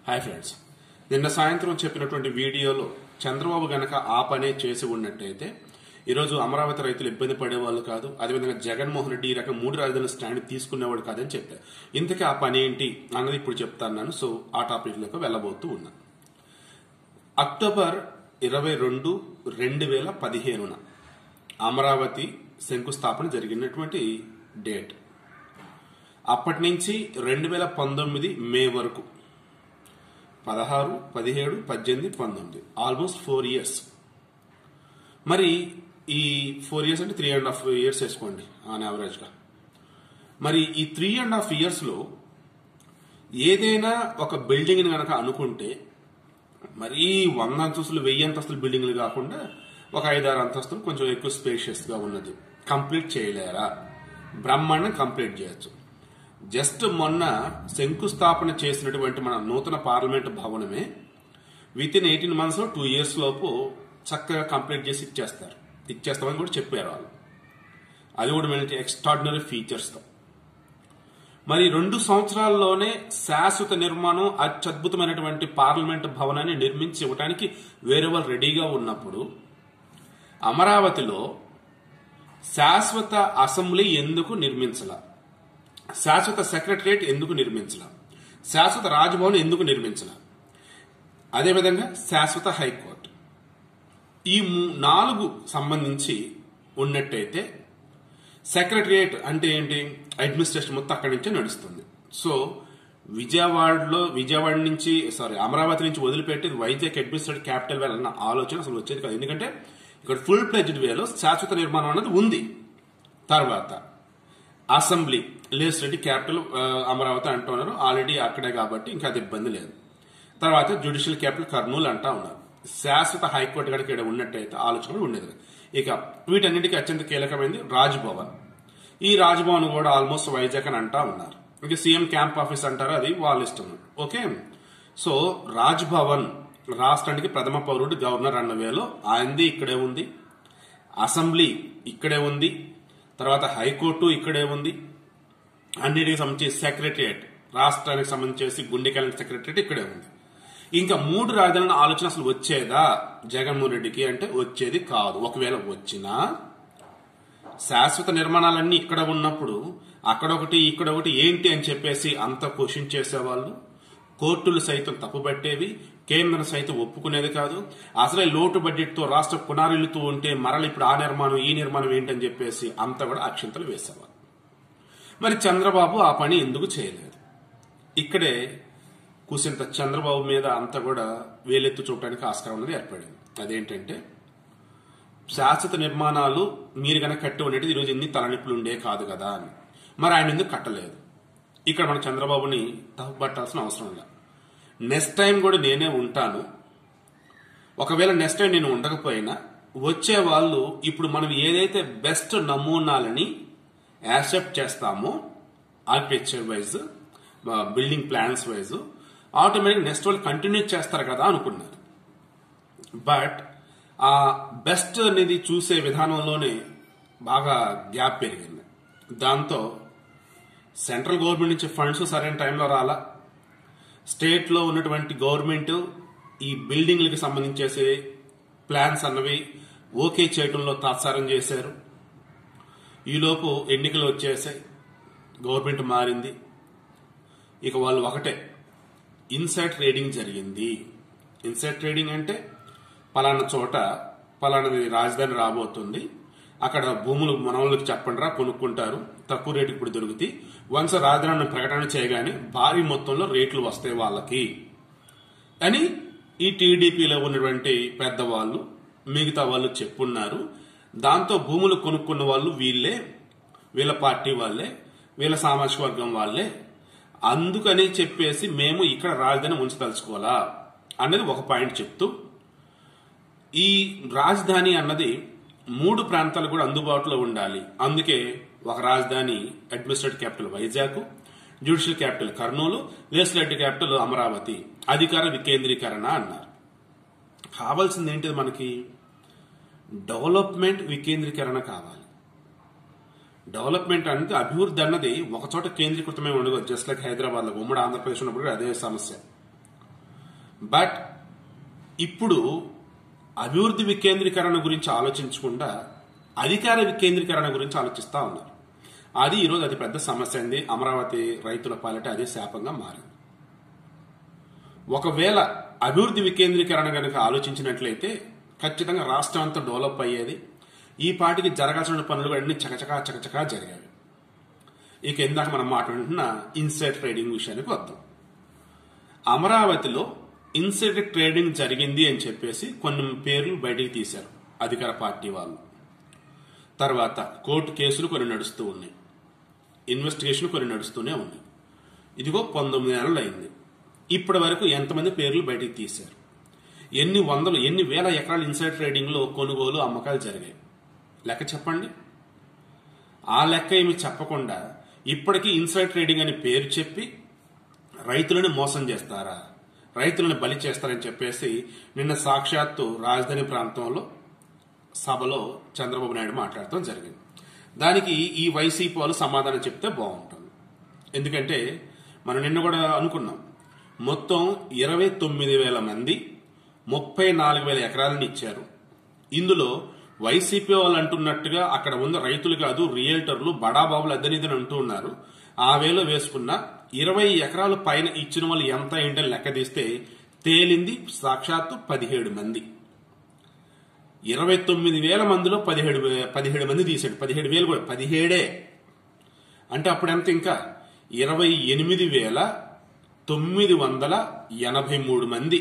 Hi friends, నిన్న సాయంత్రం చెప్పినటువంటి వీడియోలో చంద్రబాబు గనక ఆ పనే చేసి ఉన్నట్టయితే ఈరోజు అమరావతి రైతులు ఇబ్బంది పడేవాళ్ళు కాదు. అదేవిధంగా జగన్మోహన్ రెడ్డి ఈ రకం 3 రాజధానుల స్టాండ్ తీసుకునేవాడు కాదని చెప్పారు. ఇంతకీ ఆ పని ఏంటి అన్నది ఇప్పుడు చెప్తాను. సో ఆ టాపిక్ లోకి వెళ్ళబోతూ ఉన్నాను. అక్టోబర్ 22, 2015 అమరావతి శంకుస్థాపన జరిగినటువంటి డేట్. అప్పటి నుంచి 2019 మే వరకు 16, 17, 18, 19 ఆల్మోస్ట్ 4 ఇయర్స్. మరి ఈ 4 ఇయర్స్ అంటే 3.5 ఇయర్స్ వేసుకోండి ఆన్ యావరేజ్ గా. మరి ఈ 3.5 ఇయర్స్ లో ఏదైనా ఒక బిల్డింగ్ ని గనక అనుకుంటే మరీ 100 అంతస్తులు 1000 అంతస్తుల బిల్డింగ్లు కాకుండా ఒక 5-6 అంతస్తులు కొంచెం ఎక్కువ స్పేషియస్ గా ఉన్నది కంప్లీట్ చేయలేరా? బ్రహ్మాండం కంప్లీట్ చేయొచ్చు. జస్ట్ మొన్న శంకుస్థాపన చేసినటువంటి మన నూతన parliament భవనమే with in 18 months 2 years లోపు చక్కగా కంప్లీట్ చేసి ఇచ్చేస్తామని కూడా చెప్పారు వాళ్ళు. అది కూడా మనకి ఎక్స్ట్రాడినరీ ఫీచర్స్ తో. మరి 2 సంవత్సరాల్లోనే శాశ్వత నిర్మాణం అత్యద్భుతమైనటువంటి పార్లమెంట్ భవనాన్ని నిర్మించి ఇవ్వడానికి వేరే వాళ్ళు రెడీగా ఉన్నప్పుడు అమరావతిలో శాశ్వత అసెంబ్లీ ఎందుకు నిర్మించాల? శాశ్వత సెక్రటరియట్ ఎందుకు నిర్మించాల? శాశ్వత రాజ్భవన్ ఎందుకు నిర్మించాల? అదేవిధంగా శాశ్వత హైకోర్టు, ఈ 4 సంబంధించి ఉన్నట్టయితే సెక్రటరియట్ అంటే ఏంటి? అడ్మినిస్ట్రేషన్ మొత్తం అక్కడి నుంచే నడుస్తుంది. సో అమరావతి నుంచి వదిలిపెట్టి వైజాగ్ అడ్మినిస్ట్రేటివ్ క్యాపిటల్ వెళ్ళాలన్న ఆలోచన అసలు వచ్చేది కాదు. ఎందుకంటే ఇక్కడ ఫుల్ ప్లెజ్డ్ వేలో శాశ్వత నిర్మాణం అనేది ఉంది. తర్వాత అసెంబ్లీ లెజిస్లేటివ్ క్యాపిటల్ అమరావతి అంటున్నారు, ఆల్రెడీ అక్కడే కాబట్టి ఇంకా అది ఇబ్బంది లేదు. తర్వాత జ్యుడిషియల్ క్యాపిటల్ కర్నూలు అంటా ఉన్నారు. శాశ్వత హైకోర్టు కనుక ఇక్కడ ఉన్నట్టయితే ఆలోచన ఉండేది. ఇక వీటన్నిటికీ అత్యంత కీలకమైనది రాజ్భవన్. ఈ రాజ్భవన్ కూడా ఆల్మోస్ట్ వైజాగ్ అని అంటా ఉన్నారు. ఇక సీఎం క్యాంప్ ఆఫీస్ అంటారు, అది వాళ్ళ ఇష్టం. ఓకే, సో రాజ్భవన్ రాష్ట్రానికి ప్రథమ పౌరుడు గవర్నర్ అన్న వేలో ఆయనది ఇక్కడే ఉంది, అసెంబ్లీ ఇక్కడే ఉంది, తర్వాత హైకోర్టు ఇక్కడే ఉంది, అన్నిటికి సంబంధించి సెక్రటరియట్ రాష్ట్రానికి సంబంధించి గుండెకాయల సెక్రటరియట్ ఇక్కడే ఉంది. ఇంకా 3 రాజధానుల ఆలోచన అసలు వచ్చేదా జగన్మోహన్ రెడ్డికి అంటే వచ్చేది కాదు. ఒకవేళ వచ్చినా శాశ్వత నిర్మాణాలన్నీ ఇక్కడ ఉన్నప్పుడు అక్కడొకటి ఇక్కడొకటి ఏంటి అని చెప్పేసి అంత క్వశ్చన్ చేసేవాళ్ళు, కోర్టులు సైతం తప్పుబట్టేవి, కేంద్రం సైతం ఒప్పుకునేది కాదు. అసలే లోటు బడ్జెట్ తో రాష్ట్ర పునారిల్లుతూ ఉంటే మరల ఇప్పుడు ఆ నిర్మాణం ఈ నిర్మాణం ఏంటని చెప్పేసి అంతా కూడా అక్షంతలు వేసేవాళ్ళు. మరి చంద్రబాబు ఆ పని ఎందుకు చేయలేదు? ఇక్కడే కూసింత చంద్రబాబు మీద అంతా కూడా వేలెత్తు చూడటానికి ఆస్కారం అనేది ఏర్పడింది. అదేంటంటే శాశ్వత నిర్మాణాలు మీరు కనుక కట్టి ఉండేది ఈరోజు ఎన్ని తలనొప్పులు ఉండే కాదు కదా అని. మరి ఆయన ఎందుకు కట్టలేదు? ఇక్కడ మన చంద్రబాబుని తప్పుపట్టాల్సిన అవసరం లేదు. నెక్స్ట్ టైం కూడా నేనే ఉంటాను. ఒకవేళ నెక్స్ట్ టైం నేను ఉండకపోయినా వచ్చే వాళ్ళు ఇప్పుడు మనం ఏదైతే బెస్ట్ నమూనాలని యాక్సెప్ట్ చేస్తామో architecture wise, building plans wise automatic next వాళ్ళు కంటిన్యూ చేస్తారు కదా అనుకున్నారు. బట్ ఆ బెస్ట్ అనేది చూసే విధానంలోనే బాగా గ్యాప్ పెరిగింది. దాంతో సెంట్రల్ గవర్నమెంట్ నుంచి ఫండ్స్ సరైన టైంలో రాలా, స్టేట్ లో ఉన్నటువంటి గవర్నమెంట్ ఈ బిల్డింగ్లకి సంబంధించేసి ప్లాన్స్ అన్నవి ఓకే చేయడంలో తాత్సారం చేశారు. ఈలోపు ఎన్నికలు వచ్చేసాయి, గవర్నమెంట్ మారింది. ఇక వాళ్ళు ఒకటే ఇన్సైడ్ ట్రేడింగ్ జరిగింది. ఇన్సైడ్ ట్రేడింగ్ అంటే పలానా చోట పలానాది రాజధాని రాబోతుంది, అక్కడ భూములు మన వాళ్ళకి చెప్పండి రా కొనుక్కుంటారు, తక్కువ రేటుకి ఇప్పుడు దొరుకుతాయి, వన్స్ రాజధానిని ప్రకటన చేయగానే భారీ మొత్తంలో రేట్లు వస్తాయి వాళ్ళకి అని ఈ టీడీపీలో ఉన్నటువంటి పెద్దవాళ్ళు మిగతా వాళ్ళు చెప్పున్నారు. దాంతో భూములు కొనుక్కున్న వాళ్ళు వీళ్ళే, వీళ్ళ పార్టీ వాళ్ళే, వీళ్ళ సామాజిక వర్గం వాళ్ళే. అందుకని చెప్పేసి మేము ఇక్కడ రాజధాని ఉంచదలుచుకోవాలా అన్నది ఒక పాయింట్ చెప్తూ, ఈ రాజధాని అన్నది 3 ప్రాంతాలు కూడా అందుబాటులో ఉండాలి. అందుకే ఒక రాజధాని administrative capital Vizag, judicial capital Kurnool, legislative capital Amaravati, అధికార వికేంద్రీకరణ అన్నారు. కావాల్సింది ఏంటిది? మనకి డెవలప్మెంట్ వికేంద్రీకరణ కావాలి. డెవలప్మెంట్ అంటే అభివృద్ధి అన్నది ఒక చోట కేంద్రీకృతమే ఉండదు. జస్ట్ లైక్ హైదరాబాద్ లో ఉమ్మడి ఆంధ్రప్రదేశ్ ఉన్నప్పుడు అదే సమస్య. బట్ ఇప్పుడు అభివృద్ధి వికేంద్రీకరణ గురించి ఆలోచించకుండా అధికార వికేంద్రీకరణ గురించి ఆలోచిస్తూ ఉన్నారు. అది ఈరోజు అది పెద్ద సమస్య అయింది. అమరావతి రైతుల పాలిట అదే శాపంగా మారింది. ఒకవేళ అభివృద్ధి వికేంద్రీకరణ కనుక ఆలోచించినట్లయితే ఖచ్చితంగా రాష్ట్రం అంతా డెవలప్ అయ్యేది. ఈ పాటికి జరగాల్సిన పనులు అన్ని చకచకా జరిగాయి. ఇక ఇందాక మనం మాట్లాడుతున్న ఇన్సైడ్ ట్రేడింగ్ విషయానికి వద్దాం. అమరావతిలో ఇన్సైడ్ ట్రేడింగ్ జరిగింది అని చెప్పేసి కొన్ని పేర్లు బయటికి తీశారు అధికార పార్టీ వాళ్ళు. తర్వాత కోర్టు కేసులు కొన్ని నడుస్తూ ఉన్నాయి, ఇన్వెస్టిగేషన్ కొన్ని నడుస్తూనే ఉన్నాయి. ఇదిగో 19 నెలలు అయింది. ఇప్పటి వరకు ఎంతమంది పేర్లు బయటికి తీశారు, ఎన్ని వేల ఎకరాల ఇన్సైడ్ ట్రేడింగ్ లో కొనుగోలు అమ్మకాలు జరిగాయి, లెక్క చెప్పండి. ఆ లెక్క ఏమి చెప్పకుండా ఇప్పటికీ ఇన్సైడ్ ట్రేడింగ్ అని పేరు చెప్పి రైతులను మోసం చేస్తారా, రైతులను బలి చేస్తారని చెప్పేసి నిన్న సాక్షాత్తు రాజధాని ప్రాంతంలో సభలో చంద్రబాబు నాయుడు మాట్లాడటం జరిగింది. దానికి ఈ వైసీపీ వాళ్ళు సమాధానం చెప్తే బాగుంటుంది. ఎందుకంటే మనం నిన్న కూడా అనుకున్నాం, మొత్తం 29,000 మంది 34,000 ఎకరాలను ఇచ్చారు. ఇందులో వైసీపీ వాళ్ళు అంటున్నట్టుగా అక్కడ ఉన్న రైతులు కాదు, రియల్టర్లు బడాబాబులు అద్దనిదని అంటూ ఉన్నారు. ఆ వేలో వేసుకున్న 20 ఎకరాల పైన ఇచ్చిన వాళ్ళు ఎంత ఏంటని లెక్క తీస్తే తేలింది సాక్షాత్తు 17 మంది. 29,000 మందిలో 17 మంది తీసాడు. 17,000 కూడా 17 అంటే అప్పుడు ఎంత, ఇంకా 28,983 మంది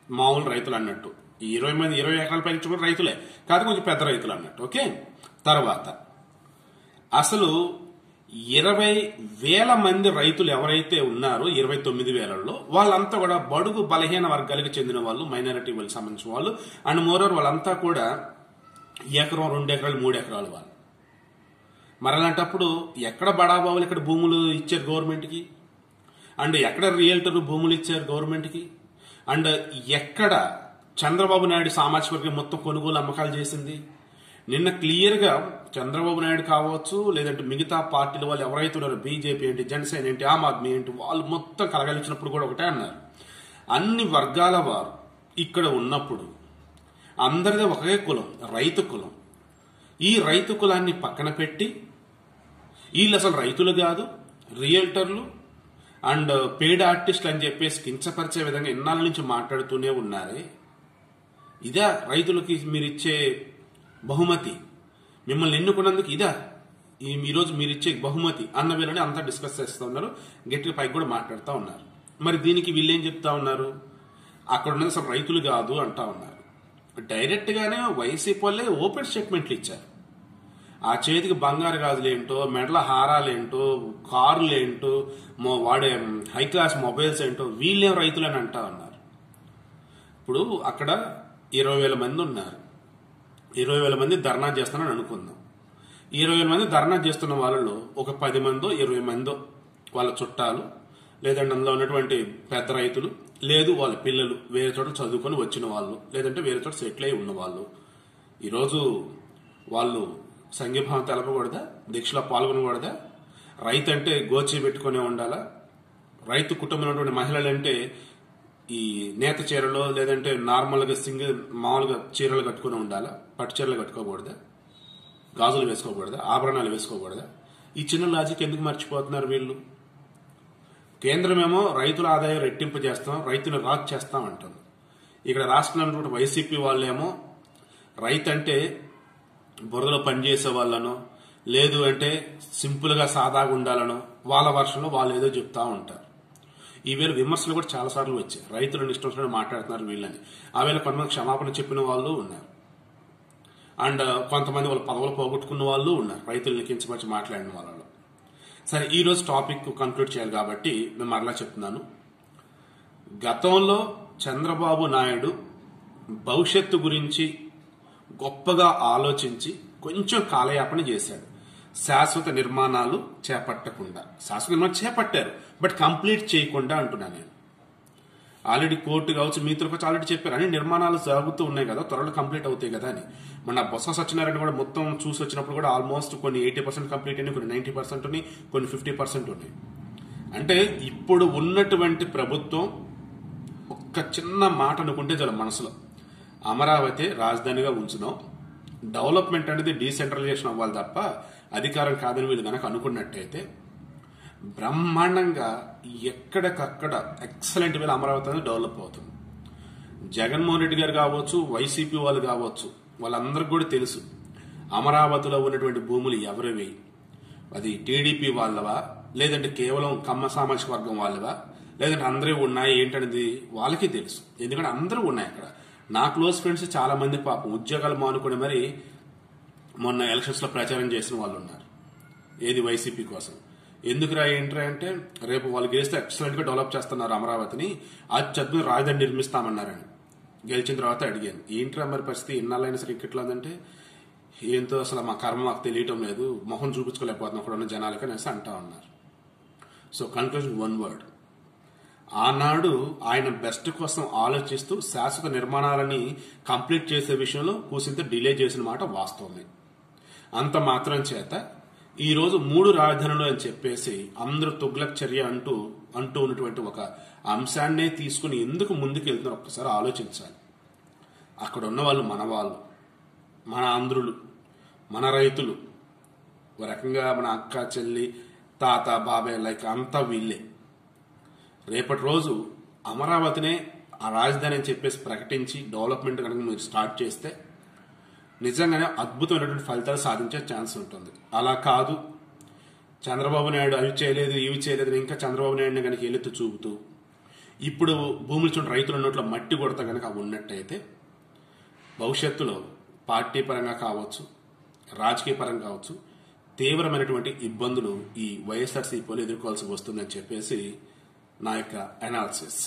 మామూలు రైతులు అన్నట్టు. ఈ 20 ఎకరాల పైన కూడా రైతులే కాదు, కొంచెం పెద్ద రైతులు అన్నట్టు. ఓకే, తర్వాత అసలు 20,000 మంది రైతులు ఎవరైతే ఉన్నారో 29,000లో వాళ్ళంతా కూడా బడుగు బలహీన వర్గాలకు చెందిన వాళ్ళు, మైనారిటీ వాళ్ళకి సంబంధించిన వాళ్ళు. అండ్ మోరోవర్ వాళ్ళంతా కూడా 1 ఎకరం 2 ఎకరాలు 3 ఎకరాలు వాళ్ళు. మరి అలాంటప్పుడు ఎక్కడ బడాబాబులు ఇక్కడ భూములు ఇచ్చారు గవర్నమెంట్కి, అండ్ ఎక్కడ రియల్టర్ భూములు ఇచ్చారు గవర్నమెంట్కి, అండ్ ఎక్కడ చంద్రబాబు నాయుడు సామాజిక వర్గం మొత్తం కొనుగోలు అమ్మకాలు చేసింది. నిన్న క్లియర్ గా చంద్రబాబు నాయుడు కావచ్చు, లేదంటే మిగతా పార్టీల వాళ్ళు ఎవరైతే ఉన్నారో, బీజేపీ ఏంటి, జనసేన ఏంటి, ఆమ్ ఆద్మీ ఏంటి, వాళ్ళు మొత్తం కలగలిచినప్పుడు కూడా ఒకటే అన్నారు, అన్ని వర్గాల వారు ఇక్కడ ఉన్నప్పుడు అందరిదే ఒకే కులం, రైతు కులం. ఈ రైతు కులాన్ని పక్కన పెట్టి వీళ్ళు అసలు రైతులు కాదు, రియల్టర్లు అండ్ పెయిడ్ ఆర్టిస్టులు అని చెప్పేసి కించపరిచే విధంగా ఇన్నాళ్ళ నుంచి మాట్లాడుతూనే ఉన్నారే. ఇదా రైతులకి మీరిచ్చే బహుమతి, మిమ్మల్ని ఎన్నుకున్నందుకు ఇదా ఈరోజు మీరిచ్చే బహుమతి అన్న వీళ్ళని అంతా డిస్కస్ చేస్తూ ఉన్నారు, గట్టిగా పైకి కూడా మాట్లాడుతూ ఉన్నారు. మరి దీనికి వీళ్ళేం చెప్తా ఉన్నారు, అక్కడ ఉన్నది అసలు రైతులు కాదు అంటా ఉన్నారు. డైరెక్ట్ గానే వైసీపీ వాళ్ళే ఓపెన్ స్టేట్మెంట్లు ఇచ్చారు. ఆ చేతికి బంగారు గాజులేంటో, మెడల హారాలేంటో, కారులేంటో, వాడే హై క్లాస్ మొబైల్స్ ఏంటో వీళ్ళేం రైతులని అంటా ఉన్నారు. ఇప్పుడు అక్కడ 20,000 మంది ఉన్నారు. 20,000 మంది ధర్నా చేస్తున్నారని అనుకుందాం. 20,000 మంది ధర్నా చేస్తున్న వాళ్ళలో ఒక 10 మందో 20 మందో వాళ్ళ చుట్టాలు, లేదంటే అందులో ఉన్నటువంటి పెద్ద రైతులు, లేదు వాళ్ళ పిల్లలు వేరే చోట చదువుకొని వచ్చిన వాళ్ళు, లేదంటే వేరే చోట సెటిల్ అయి ఉన్న వాళ్ళు. ఈరోజు వాళ్ళు సంఘీభావం తెలపకూడదా, దీక్షలో పాల్గొనకూడదా? రైతు అంటే గోచి పెట్టుకునే ఉండాలా? రైతు కుటుంబంలో ఉన్నటువంటి మహిళలంటే ఈ నేత చీరలో, లేదంటే నార్మల్గా మామూలుగా చీరలు కట్టుకుని ఉండాలా? పట్టు చీరలు కట్టుకోకూడదా? గాజులు వేసుకోకూడదా? ఆభరణాలు వేసుకోకూడదా? ఈ చిన్న లాజిక్ ఎందుకు మర్చిపోతున్నారు వీళ్ళు? కేంద్రమేమో రైతుల ఆదాయం రెట్టింపు చేస్తాం, రైతుని రాక్ చేస్తాం అంటుంది. ఇక్కడ రాష్ట్రంలో వైసీపీ వాళ్ళేమో రైతు అంటే బురదలో పనిచేసే వాళ్ళనో, లేదు అంటే సింపుల్ గా సాదాగా ఉండాలనో వాళ్ళ వర్షంలో వాళ్ళు ఏదో చెప్తా ఉంటారు. ఈవేళ విమర్శలు కూడా చాలా సార్లు వచ్చాయి, రైతులను ఇష్టం వచ్చినట్టు మాట్లాడుతున్నారు వీళ్ళని. ఆవేళ కొంతమంది క్షమాపణ చెప్పిన వాళ్ళు ఉన్నారు, అండ్ కొంతమంది వాళ్ళ పదవులు పోగొట్టుకున్న వాళ్ళు ఉన్నారు, రైతులను కించపరిచి మాట్లాడిన వాళ్ళలో. సరే, ఈ రోజు టాపిక్ కంక్లూడ్ చేయాలి కాబట్టి నేను మరలా చెప్తున్నాను. గతంలో చంద్రబాబు నాయుడు భవిష్యత్తు గురించి గొప్పగా ఆలోచించి కొంచెం కాలయాపన చేశాడు. శాశ్వత నిర్మాణాలు చేపట్టకుండా, శాశ్వత నిర్మాణం చేపట్టారు బట్ కంప్లీట్ చేయకుండా అంటున్నా నేను. ఆల్రెడీ కోర్టు కావచ్చు, మీతో ఆల్రెడీ చెప్పారు అన్ని నిర్మాణాలు జరుగుతూ ఉన్నాయి కదా, త్వరలో కంప్లీట్ అవుతాయి కదా అని. మన బొత్స సత్యనారాయణ కూడా మొత్తం చూసి వచ్చినప్పుడు కూడా ఆల్మోస్ట్ కొన్ని 80% కంప్లీట్ అయినాయి, కొన్ని 90% ఉన్నాయి, కొన్ని 50% ఉన్నాయి. అంటే ఇప్పుడు ఉన్నటువంటి ప్రభుత్వం ఒక్క ఒక్క చిన్న మాట అనుకుంటే చాలు మనసులో, అమరావతి రాజధానిగా ఉంచుదాం, డెవలప్మెంట్ అనేది డీసెంట్రలైజేషన్ అవ్వాలి తప్ప అధికారం కాదని వీళ్ళు కనుక అనుకున్నట్టయితే బ్రహ్మాండంగా ఎక్కడికక్కడ ఎక్సలెంట్ వేళ అమరావతి అనేది డెవలప్ అవుతుంది. జగన్మోహన్ రెడ్డి గారు కావచ్చు, వైసీపీ వాళ్ళు కావచ్చు, వాళ్ళందరికీ కూడా తెలుసు అమరావతిలో ఉన్నటువంటి భూములు ఎవరివి, అది టీడీపీ వాళ్ళవా లేదంటే కేవలం కమ్మ సామాజిక వర్గం వాళ్ళవా లేదంటే అందరూ ఉన్నాయి ఏంటనేది వాళ్ళకి తెలుసు. ఎందుకంటే అందరూ ఉన్నాయి అక్కడ. నా క్లోజ్ ఫ్రెండ్స్ చాలా మంది పాపం ఉద్యోగాలు మానుకుని మరి మొన్న ఎలక్షన్స్ లో ప్రచారం చేసిన వాళ్ళు ఉన్నారు, ఏది వైసీపీ కోసం. ఎందుకురా ఏంట్రా అంటే రేపు వాళ్ళు గెలిస్తే ఎక్సలెంట్ గా డెవలప్ చేస్తున్నారు అమరావతిని, అత్యద్భుత రాజధాని నిర్మిస్తామన్నారని. గెలిచిన తర్వాత అడిగాను, ఏంట్రా మరి పరిస్థితి ఇన్నాళ్ళైనా సరే ఇక్కట్లో ఉందంటే ఏంటో అసలు మా కర్మ మాకు తెలియటం లేదు, మొహం చూపించుకోలేకపోతున్నాం అక్కడ ఉన్న జనాలకి అనేసి అంటా ఉన్నారు. సో కన్క్లూజన్ వన్ వర్డ్, ఆనాడు ఆయన బెస్ట్ కోసం ఆలోచిస్తూ శాశ్వత నిర్మాణాలని కంప్లీట్ చేసే విషయంలో కూసింత డిలే చేసిన మాట వాస్తవమే. అంత మాత్రం చేత ఈ రోజు 3 రాజధానులు అని చెప్పేసి అందరూ తుగ్లక్ చర్య అంటూ ఉన్నటువంటి ఒక అంశాన్నే తీసుకుని ఎందుకు ముందుకు వెళ్తున్నారు ఒక్కసారి ఆలోచించాలి. అక్కడ ఉన్న వాళ్ళు మన ఆంధ్రులు, మన రైతులు, ఒక రకంగా మన అక్క చెల్లి తాత బాబాయ్ లైక్ అంతా వీళ్ళే. రేపటి రోజు అమరావతినే ఆ రాజధాని అని చెప్పేసి ప్రకటించి డెవలప్మెంట్ కనుక మీరు స్టార్ట్ చేస్తే నిజంగానే అద్భుతమైనటువంటి ఫలితాలు సాధించే ఛాన్స్ ఉంటుంది. అలా కాదు చంద్రబాబు నాయుడు అవి చేయలేదు ఇవి చేయలేదు ఇంకా చంద్రబాబు నాయుడిని కనుక ఏలెత్తు చూపుతూ ఇప్పుడు భూములు చూడ రైతుల నోట్ల మట్టి కొడతా కనుక అవి ఉన్నట్టయితే భవిష్యత్తులో పార్టీ పరంగా కావచ్చు, రాజకీయ పరంగా కావచ్చు, తీవ్రమైనటువంటి ఇబ్బందులు ఈ వైఎస్ఆర్సీపీలో ఎదుర్కోవాల్సి వస్తుందని చెప్పేసి నా యొక్క అనాలిసిస్.